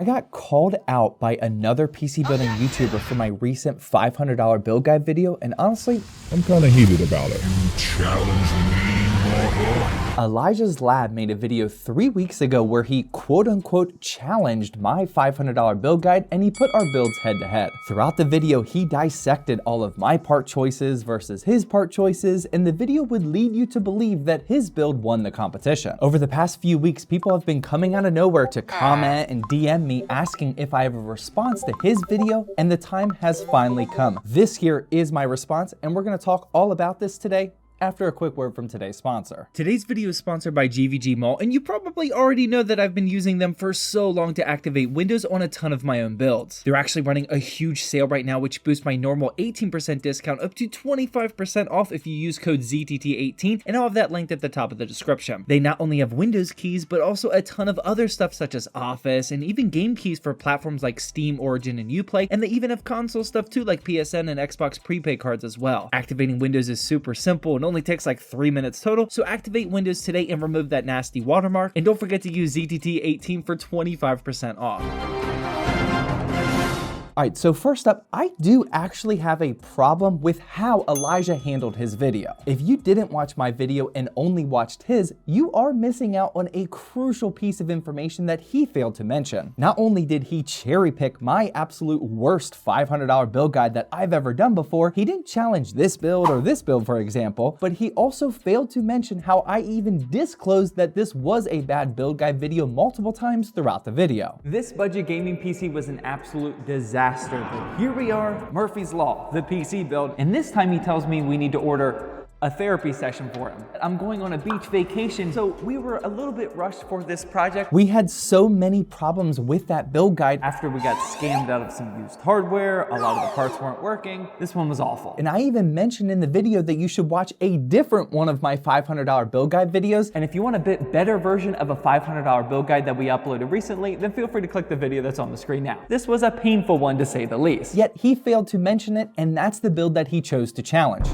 I got called out by another PC building YouTuber for my recent $500 build guide video, and honestly, I'm kind of heated about it. You challenge me, mother? Elijah's Lab made a video 3 weeks ago where he quote-unquote challenged my $500 build guide, and he put our builds head-to-head. Throughout the video, he dissected all of my part choices versus his part choices, and the video would lead you to believe that his build won the competition. Over the past few weeks, people have been coming out of nowhere to comment and DM me asking if I have a response to his video, and the time has finally come. This here is my response, and we're gonna talk all about this today after a quick word from today's sponsor. Today's video is sponsored by GVG Mall, and you probably already know that I've been using them for so long to activate windows on a ton of my own builds. They're actually running a huge sale right now, which boosts my normal 18% discount up to 25% off if you use code ZTT18, and I'll have that linked at the top of the description. They not only have Windows keys, but also a ton of other stuff such as Office, and even game keys for platforms like Steam, Origin, and Uplay, and they even have console stuff too, like PSN and Xbox prepaid cards as well. Activating Windows is super simple and only takes like 3 minutes total, so activate Windows today and remove that nasty watermark, and don't forget to use ZTT18 for 25% off. All right, so first up, I do actually have a problem with how Elijah handled his video. If you didn't watch my video and only watched his, you are missing out on a crucial piece of information that he failed to mention. Not only did he cherry pick my absolute worst $500 build guide that I've ever done before, he didn't challenge this build or this build, for example, but he also failed to mention how I even disclosed that this was a bad build guide video multiple times throughout the video. This budget gaming PC was an absolute disaster. But here we are, Murphy's Law, the PC build, and this time he tells me we need to order a therapy session for him. I'm going on a beach vacation, so we were a little bit rushed for this project. We had so many problems with that build guide after we got scammed out of some used hardware. A lot of the parts weren't working. This one was awful. And I even mentioned in the video that you should watch a different one of my $500 build guide videos. And if you want a bit better version of a $500 build guide that we uploaded recently, then feel free to click the video that's on the screen now. This was a painful one to say the least. Yet he failed to mention it, and that's the build that he chose to challenge.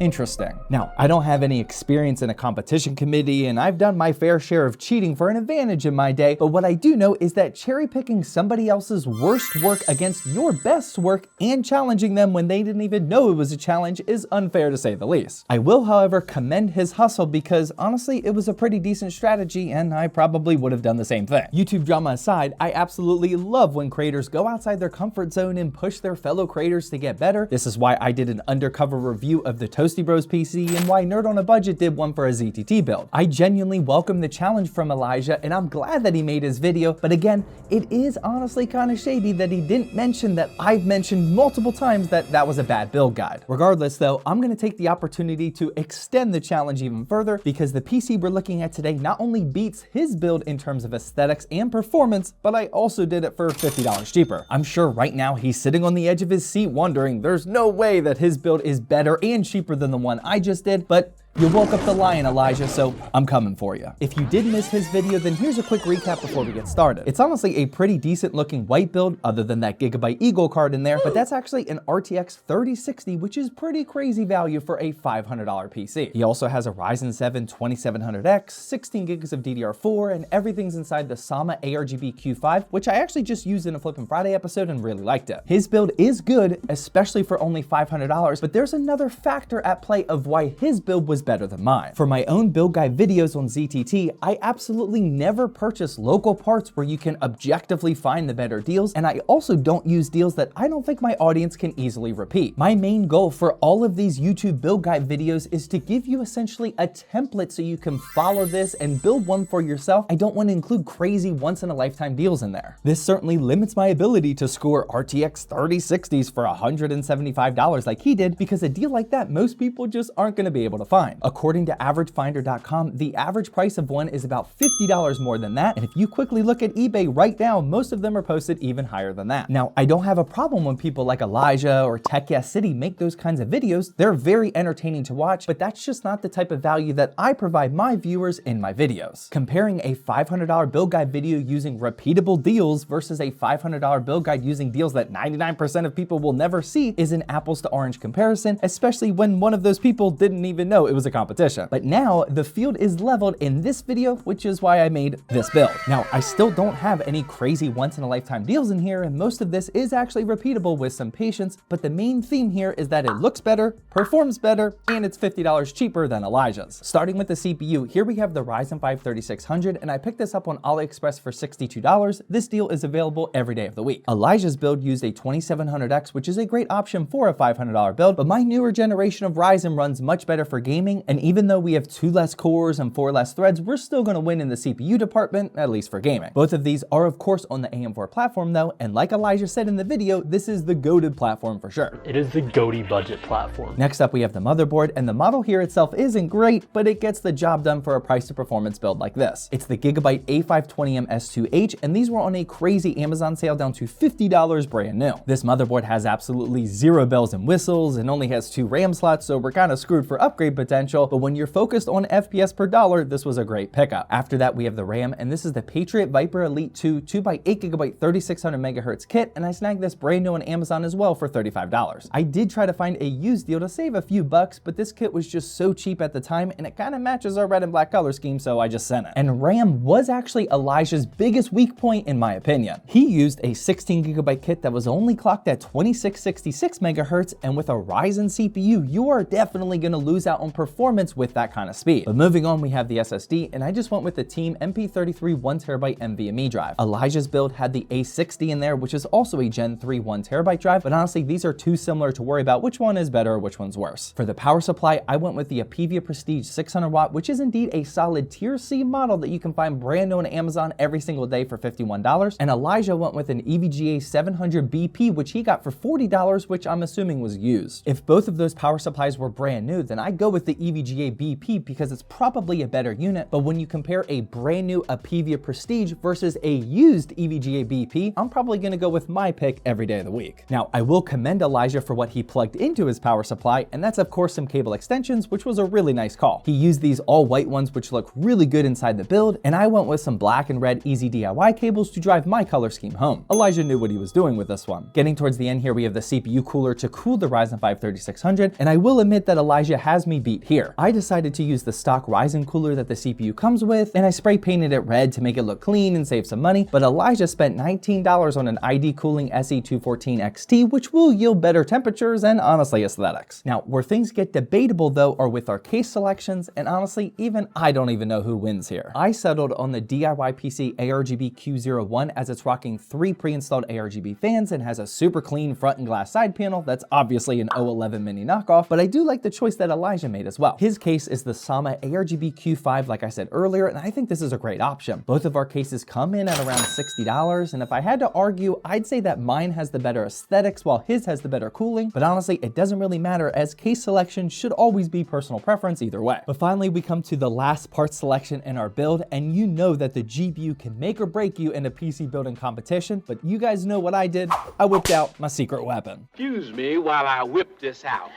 Interesting. Now, I don't have any experience in a competition committee, and I've done my fair share of cheating for an advantage in my day, but what I do know is that cherry picking somebody else's worst work against your best work and challenging them when they didn't even know it was a challenge is unfair to say the least. I will, however, commend his hustle because honestly, it was a pretty decent strategy and I probably would have done the same thing. YouTube drama aside, I absolutely love when creators go outside their comfort zone and push their fellow creators to get better. This is why I did an undercover review of the Toasty Bros PC and why Nerd on a Budget did one for a ZTT build. I genuinely welcome the challenge from Elijah, and I'm glad that he made his video, but again, it is honestly kind of shady that he didn't mention that I've mentioned multiple times that that was a bad build guide. Regardless though, I'm gonna take the opportunity to extend the challenge even further because the PC we're looking at today not only beats his build in terms of aesthetics and performance, but I also did it for $50 cheaper. I'm sure right now he's sitting on the edge of his seat wondering there's no way that his build is better and cheaper than the one I just did, but you woke up the lion, Elijah, so I'm coming for you. If you did miss his video, then here's a quick recap before we get started. It's honestly a pretty decent looking white build, other than that Gigabyte Eagle card in there, but that's actually an RTX 3060, which is pretty crazy value for a $500 PC. He also has a Ryzen 7 2700X, 16 gigs of DDR4, and everything's inside the Sama ARGB Q5, which I actually just used in a Flippin' Friday episode and really liked it. His build is good, especially for only $500, but there's another factor at play of why his build was better than mine. For my own build guide videos on ZTT, I absolutely never purchase local parts where you can objectively find the better deals, and I also don't use deals that I don't think my audience can easily repeat. My main goal for all of these YouTube build guide videos is to give you essentially a template so you can follow this and build one for yourself. I don't want to include crazy once-in-a-lifetime deals in there. This certainly limits my ability to score RTX 3060s for $175 like he did, because a deal like that most people just aren't going to be able to find. According to averagefinder.com, the average price of one is about $50 more than that, and if you quickly look at eBay right now, most of them are posted even higher than that. Now, I don't have a problem when people like Elijah or Tech Yes City make those kinds of videos. They're very entertaining to watch, but that's just not the type of value that I provide my viewers in my videos. Comparing a $500 build guide video using repeatable deals versus a $500 build guide using deals that 99% of people will never see is an apples to orange comparison, especially when one of those people didn't even know it was was a competition. But now the field is leveled in this video, which is why I made this build. Now, I still don't have any crazy once-in-a-lifetime deals in here, and most of this is actually repeatable with some patience, but the main theme here is that it looks better, performs better, and it's $50 cheaper than Elijah's. Starting with the CPU, here we have the Ryzen 5 3600, and I picked this up on AliExpress for $62. This deal is available every day of the week. Elijah's build used a 2700X, which is a great option for a $500 build, but my newer generation of Ryzen runs much better for gaming, and even though we have 2 less cores and 4 less threads, we're still gonna win in the CPU department, at least for gaming. Both of these are of course on the AM4 platform though, and like Elijah said in the video, this is the goated platform for sure. It is the goaty budget platform. Next up we have the motherboard, and the model here itself isn't great, but it gets the job done for a price to performance build like this. It's the Gigabyte A520M S2H, and these were on a crazy Amazon sale down to $50 brand new. This motherboard has absolutely zero bells and whistles and only has 2 RAM slots, so we're kind of screwed for upgrade potential, but when you're focused on FPS per dollar, this was a great pickup. After that we have the RAM, and this is the Patriot Viper Elite 2 2x8GB 3600 MHz kit, and I snagged this brand new on Amazon as well for $35. I did try to find a used deal to save a few bucks, but this kit was just so cheap at the time, and it kind of matches our red and black color scheme, so I just sent it. And RAM was actually Elijah's biggest weak point in my opinion. He used a 16GB kit that was only clocked at 2666 MHz, and with a Ryzen CPU, you are definitely going to lose out on performance with that kind of speed. But moving on, we have the SSD, and I just went with the Team MP33 1TB NVMe drive. Elijah's build had the A60 in there, which is also a Gen 3 1TB drive, but honestly, these are too similar to worry about which one is better or which one's worse. For the power supply, I went with the Apevia Prestige 600 watt, which is indeed a solid tier C model that you can find brand new on Amazon every single day for $51. And Elijah went with an EVGA 700 BP, which he got for $40, which I'm assuming was used. If both of those power supplies were brand new, then I'd go with the EVGA BP because it's probably a better unit, but when you compare a brand new Apevia Prestige versus a used EVGA BP, I'm probably gonna go with my pick every day of the week. Now, I will commend Elijah for what he plugged into his power supply, and that's of course some cable extensions, which was a really nice call. He used these all white ones, which look really good inside the build, and I went with some black and red easy DIY cables to drive my color scheme home. Elijah knew what he was doing with this one. Getting towards the end here, we have the CPU cooler to cool the Ryzen 5 3600, and I will admit that Elijah has me beat here. I decided to use the stock Ryzen cooler that the CPU comes with, and I spray painted it red to make it look clean and save some money, but Elijah spent $19 on an ID Cooling SE214 XT, which will yield better temperatures and honestly aesthetics. Now, where things get debatable though are with our case selections, and honestly, even I don't even know who wins here. I settled on the DIY PC ARGB Q01 as it's rocking 3 pre-installed ARGB fans and has a super clean front and glass side panel that's obviously an 011 mini knockoff, but I do like the choice that Elijah made as well. His case is the Sama ARGB Q5 like I said earlier, and I think this is a great option. Both of our cases come in at around $60, and if I had to argue, I'd say that mine has the better aesthetics while his has the better cooling, but honestly, it doesn't really matter as case selection should always be personal preference either way. But finally, we come to the last part selection in our build, and you know that the GPU can make or break you in a PC building competition, but you guys know what I did. I whipped out my secret weapon. Excuse me while I whip this out.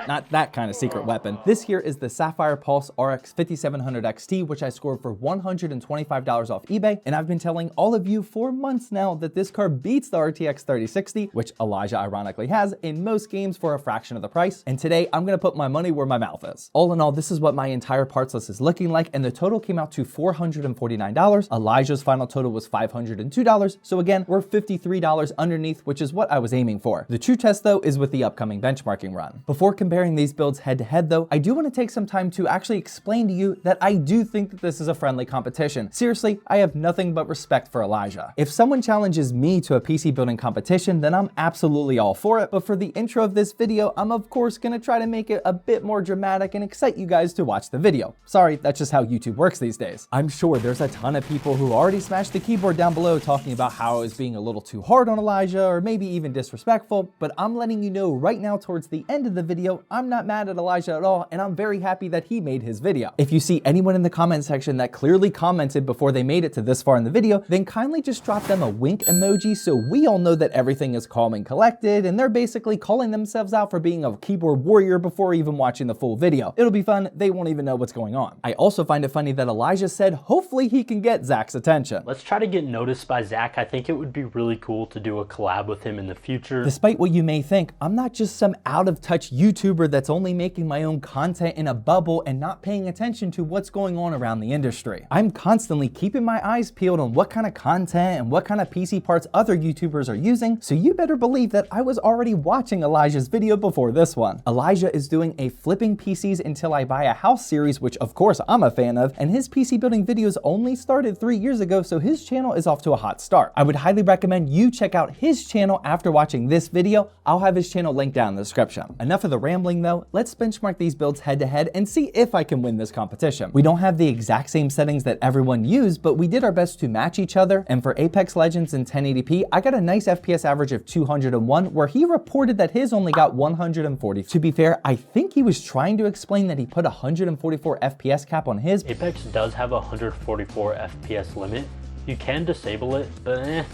Not that kind of secret weapon. This here is the Sapphire Pulse RX 5700 XT, which I scored for $125 off eBay, and I've been telling all of you for months now that this card beats the RTX 3060, which Elijah ironically has, in most games for a fraction of the price, and today I'm gonna put my money where my mouth is. All in all, this is what my entire parts list is looking like, and the total came out to $449. Elijah's final total was $502, so again, we're $53 underneath, which is what I was aiming for. The true test though is with the upcoming benchmarking run. Before comparing these builds head to head though, I do want to take some time to actually explain to you that I do think that this is a friendly competition. Seriously, I have nothing but respect for Elijah. If someone challenges me to a PC building competition, then I'm absolutely all for it, but for the intro of this video, I'm of course gonna try to make it a bit more dramatic and excite you guys to watch the video. Sorry, that's just how YouTube works these days. I'm sure there's a ton of people who already smashed the keyboard down below talking about how I was being a little too hard on Elijah or maybe even disrespectful, but I'm letting you know right now towards the end of the video, I'm not mad at Elijah at all, and I'm very happy that he made his video. If you see anyone in the comment section that clearly commented before they made it to this far in the video, then kindly just drop them a wink emoji so we all know that everything is calm and collected, and they're basically calling themselves out for being a keyboard warrior before even watching the full video. It'll be fun, they won't even know what's going on. I also find it funny that Elijah said hopefully he can get Zach's attention. Let's try to get noticed by Zach. I think it would be really cool to do a collab with him in the future. Despite what you may think, I'm not just some out of touch YouTuber YouTuber that's only making my own content in a bubble and not paying attention to what's going on around the industry. I'm constantly keeping my eyes peeled on what kind of content and what kind of PC parts other YouTubers are using, so you better believe that I was already watching Elijah's video before this one. Elijah is doing a flipping PCs until I buy a house series, which of course I'm a fan of, and his PC building videos only started 3 years ago, so his channel is off to a hot start. I would highly recommend you check out his channel after watching this video. I'll have his channel linked down in the description. Enough of the rambling though, let's benchmark these builds head to head and see if I can win this competition. We don't have the exact same settings that everyone used, but we did our best to match each other, and for Apex Legends in 1080p, I got a nice FPS average of 201, where he reported that his only got 140. To be fair, I think he was trying to explain that he put 144 FPS cap on his. Apex does have a 144 FPS limit. You can disable it, but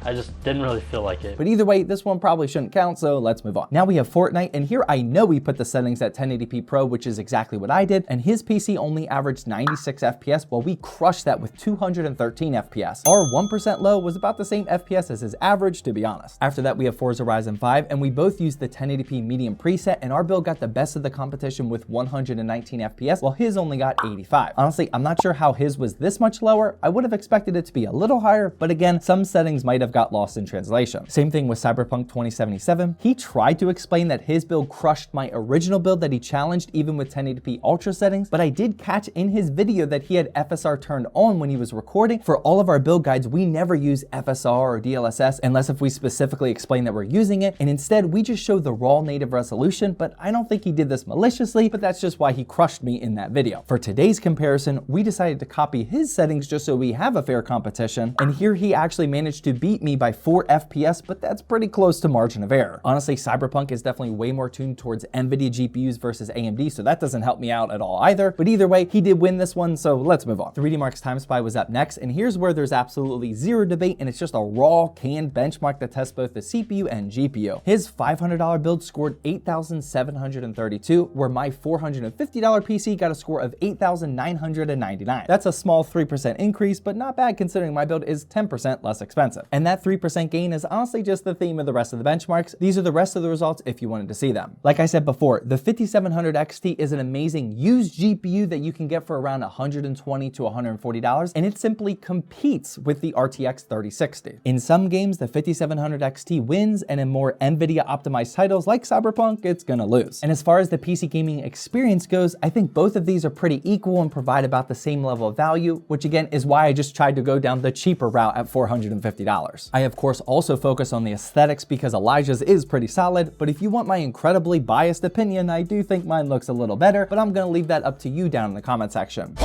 I just didn't really feel like it. But either way, this one probably shouldn't count, so let's move on. Now we have Fortnite, and here I know we put the settings at 1080p Pro, which is exactly what I did, and his PC only averaged 96 FPS, while we crushed that with 213 FPS. Our 1% low was about the same FPS as his average, to be honest. After that, we have Forza Horizon 5, and we both used the 1080p medium preset, and our build got the best of the competition with 119 FPS, while his only got 85. Honestly, I'm not sure how his was this much lower. I would have expected it to be a little higher, but again, some settings might have got lost in translation. Same thing with Cyberpunk 2077. He tried to explain that his build crushed my original build that he challenged even with 1080p ultra settings, but I did catch in his video that he had FSR turned on when he was recording. For all of our build guides, we never use FSR or DLSS unless if we specifically explain that we're using it, and instead we just show the raw native resolution, but I don't think he did this maliciously, but that's just why he crushed me in that video. For today's comparison, we decided to copy his settings just so we have a fair competition, and here he actually managed to beat me by 4 FPS, but that's pretty close to margin of error. Honestly, Cyberpunk is definitely way more tuned towards NVIDIA GPUs versus AMD, so that doesn't help me out at all either. But either way, he did win this one, so let's move on. 3D Mark's Time Spy was up next, and here's where there's absolutely zero debate, and it's just a raw canned benchmark that tests both the CPU and GPU. His $500 build scored 8,732, where my $450 PC got a score of 8,999. That's a small 3% increase, but not bad considering my build is 10% less expensive. And that 3% gain is honestly just the theme of the rest of the benchmarks. These are the rest of the results if you wanted to see them. Like I said before, the 5700 XT is an amazing used GPU that you can get for around $120 to $140, and it simply competes with the RTX 3060. In some games, the 5700 XT wins, and in more NVIDIA optimized titles like Cyberpunk, it's gonna lose. And as far as the PC gaming experience goes, I think both of these are pretty equal and provide about the same level of value, which again is why I just tried to go down the cheaper route at $450. I of course also focus on the aesthetics because Elijah's is pretty solid, but if you want my incredibly biased opinion, I do think mine looks a little better, but I'm gonna leave that up to you down in the comment section.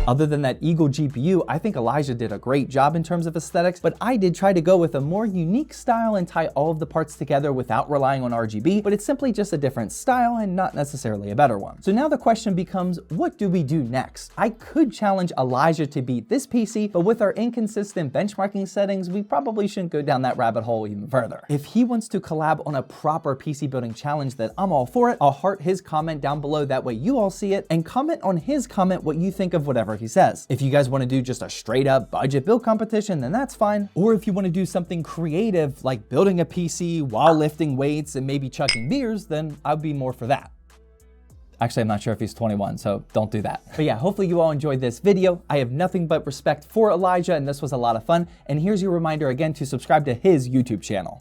Other than that Eagle GPU, I think Elijah did a great job in terms of aesthetics, but I did try to go with a more unique style and tie all of the parts together without relying on RGB, but it's simply just a different style and not necessarily a better one. So now the question becomes, what do we do next? I could challenge Elijah to beat this PC, but with our inconsistent benchmarking settings, we probably shouldn't go down that rabbit hole even further. If he wants to collab on a proper PC building challenge, then I'm all for it. I'll heart his comment down below, that way you all see it, and comment on his comment what you think of whatever he says. If you guys want to do just a straight up budget build competition, then that's fine. Or if you want to do something creative like building a PC while lifting weights and maybe chucking beers, then I'd be more for that. Actually, I'm not sure if he's 21, so don't do that. But yeah, hopefully you all enjoyed this video. I have nothing but respect for Elijah, and this was a lot of fun. And here's your reminder again to subscribe to his YouTube channel.